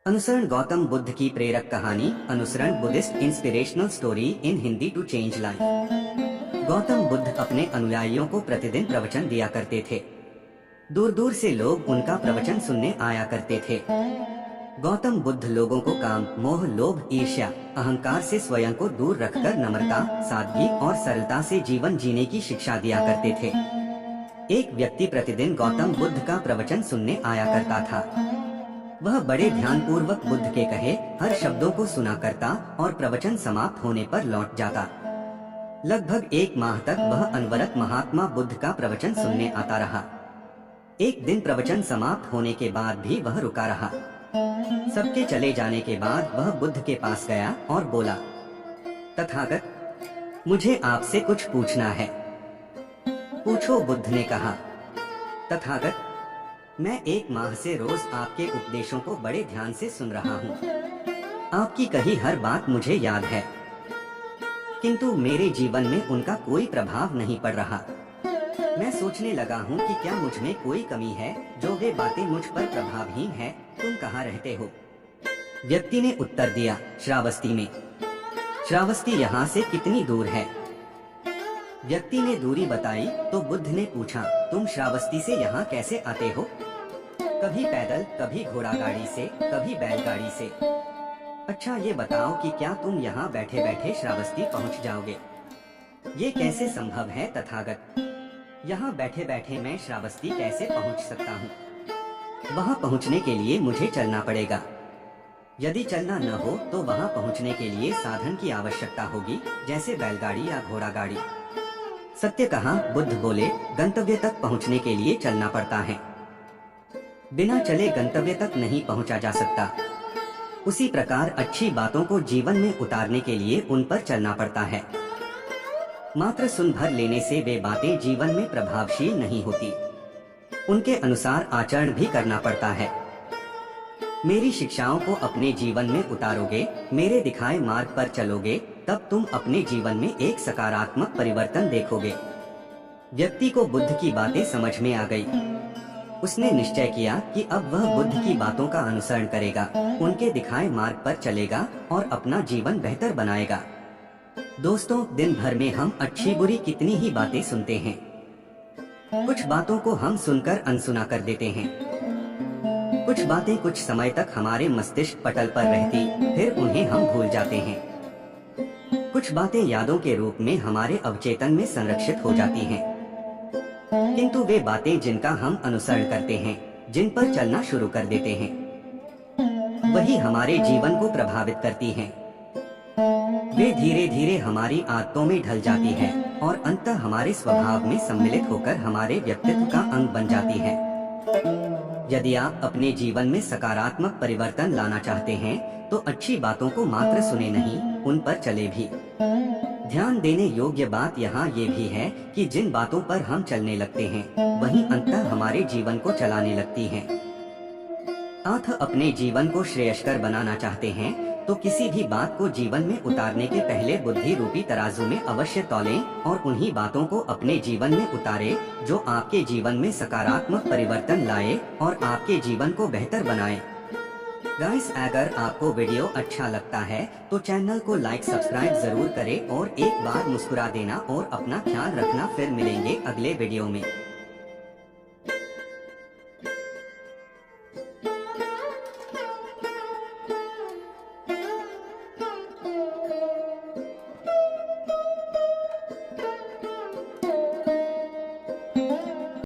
अनुसरण गौतम बुद्ध की प्रेरक कहानी। अनुसरण Buddhist inspirational story in Hindi to change life. Gautam Buddha अपने अनुयायियों को प्रतिदिन प्रवचन दिया करते थे। दूर दूर से लोग उनका प्रवचन सुनने आया करते थे। गौतम बुद्ध लोगों को काम, मोह, लोभ, ईर्ष्या, अहंकार से स्वयं को दूर रखकर नम्रता, सादगी और सरलता से जीवन जीने की शिक्षा दिया करते थे। एक व्यक्ति प्रतिदिन गौतम बुद्ध का प्रवचन सुनने आया करता था। वह बड़े ध्यानपूर्वक बुद्ध के कहे हर शब्दों को सुना करता और प्रवचन समाप्त होने पर लौट जाता। लगभग 1 माह तक वह अनवरत महात्मा बुद्ध का प्रवचन सुनने आता रहा। एक दिन प्रवचन समाप्त होने के बाद भी वह रुका रहा। सबके चले जाने के बाद वह बुद्ध के पास गया और बोला, तथागत, मुझे आपसे कुछ पूछना है। पूछो, बुद्ध ने कहा। तथागत, मैं 1 माह से रोज आपके उपदेशों को बड़े ध्यान से सुन रहा हूँ। आपकी कही हर बात मुझे याद है, किंतु मेरे जीवन में उनका कोई प्रभाव नहीं पड़ रहा। मैं सोचने लगा हूँ कि क्या मुझ में कोई कमी है जो वे बातें मुझ पर प्रभावहीन है। तुम कहाँ रहते हो? व्यक्ति ने उत्तर दिया, श्रावस्ती में। श्रावस्ती यहाँ से कितनी दूर है? व्यक्ति ने दूरी बताई तो बुद्ध ने पूछा, तुम श्रावस्ती से यहाँ कैसे आते हो? कभी पैदल, कभी घोड़ा गाड़ी से, कभी बैलगाड़ी से। अच्छा ये बताओ कि क्या तुम यहाँ बैठे बैठे श्रावस्ती पहुँच जाओगे? ये कैसे संभव है तथागत? यहाँ बैठे बैठे मैं श्रावस्ती कैसे पहुँच सकता हूँ? वहाँ पहुँचने के लिए मुझे चलना पड़ेगा। यदि चलना न हो तो वहाँ पहुँचने के लिए साधन की आवश्यकता होगी, जैसे बैलगाड़ी या घोड़ा गाड़ी। सत्य कहा, बुद्ध बोले, गंतव्य तक पहुँचने के लिए चलना पड़ता है। बिना चले गंतव्य तक नहीं पहुँचा जा सकता। उसी प्रकार अच्छी बातों को जीवन में उतारने के लिए उन पर चलना पड़ता है। मात्र सुन भर लेने से वे बातें जीवन में प्रभावशील नहीं होती। उनके अनुसार आचरण भी करना पड़ता है। मेरी शिक्षाओं को अपने जीवन में उतारोगे, मेरे दिखाए मार्ग पर चलोगे, तब तुम अपने जीवन में एक सकारात्मक परिवर्तन देखोगे। व्यक्ति को बुद्ध की बातें समझ में आ गई। उसने निश्चय किया कि अब वह बुद्ध की बातों का अनुसरण करेगा, उनके दिखाए मार्ग पर चलेगा और अपना जीवन बेहतर बनाएगा। दोस्तों, दिन भर में हम अच्छी बुरी कितनी ही बातें सुनते हैं। कुछ बातों को हम सुनकर अनसुना कर देते हैं। कुछ बातें कुछ समय तक हमारे मस्तिष्क पटल पर रहती, फिर उन्हें हम भूल जाते हैं। कुछ बातें यादों के रूप में हमारे अवचेतन में संरक्षित हो जाती हैं। किंतु वे बातें जिनका हम अनुसरण करते हैं, जिन पर चलना शुरू कर देते हैं, वही हमारे जीवन को प्रभावित करती हैं। वे धीरे धीरे हमारी आदतों में ढल जाती है और अंततः हमारे स्वभाव में सम्मिलित होकर हमारे व्यक्तित्व का अंग बन जाती है। यदि आप अपने जीवन में सकारात्मक परिवर्तन लाना चाहते हैं तो अच्छी बातों को मात्र सुने नहीं, उन पर चले भी। ध्यान देने योग्य बात यहाँ ये भी है कि जिन बातों पर हम चलने लगते हैं, वही अंततः हमारे जीवन को चलाने लगती हैं। आप अपने जीवन को श्रेयस्कर बनाना चाहते हैं तो किसी भी बात को जीवन में उतारने के पहले बुद्धि रूपी तराजू में अवश्य तौलें और उन्हीं बातों को अपने जीवन में उतारें जो आपके जीवन में सकारात्मक परिवर्तन लाए और आपके जीवन को बेहतर बनाए। गाइस, अगर आपको वीडियो अच्छा लगता है तो चैनल को लाइक सब्सक्राइब जरूर करें और एक बार मुस्कुरा देना और अपना ख्याल रखना। फिर मिलेंगे अगले वीडियो में।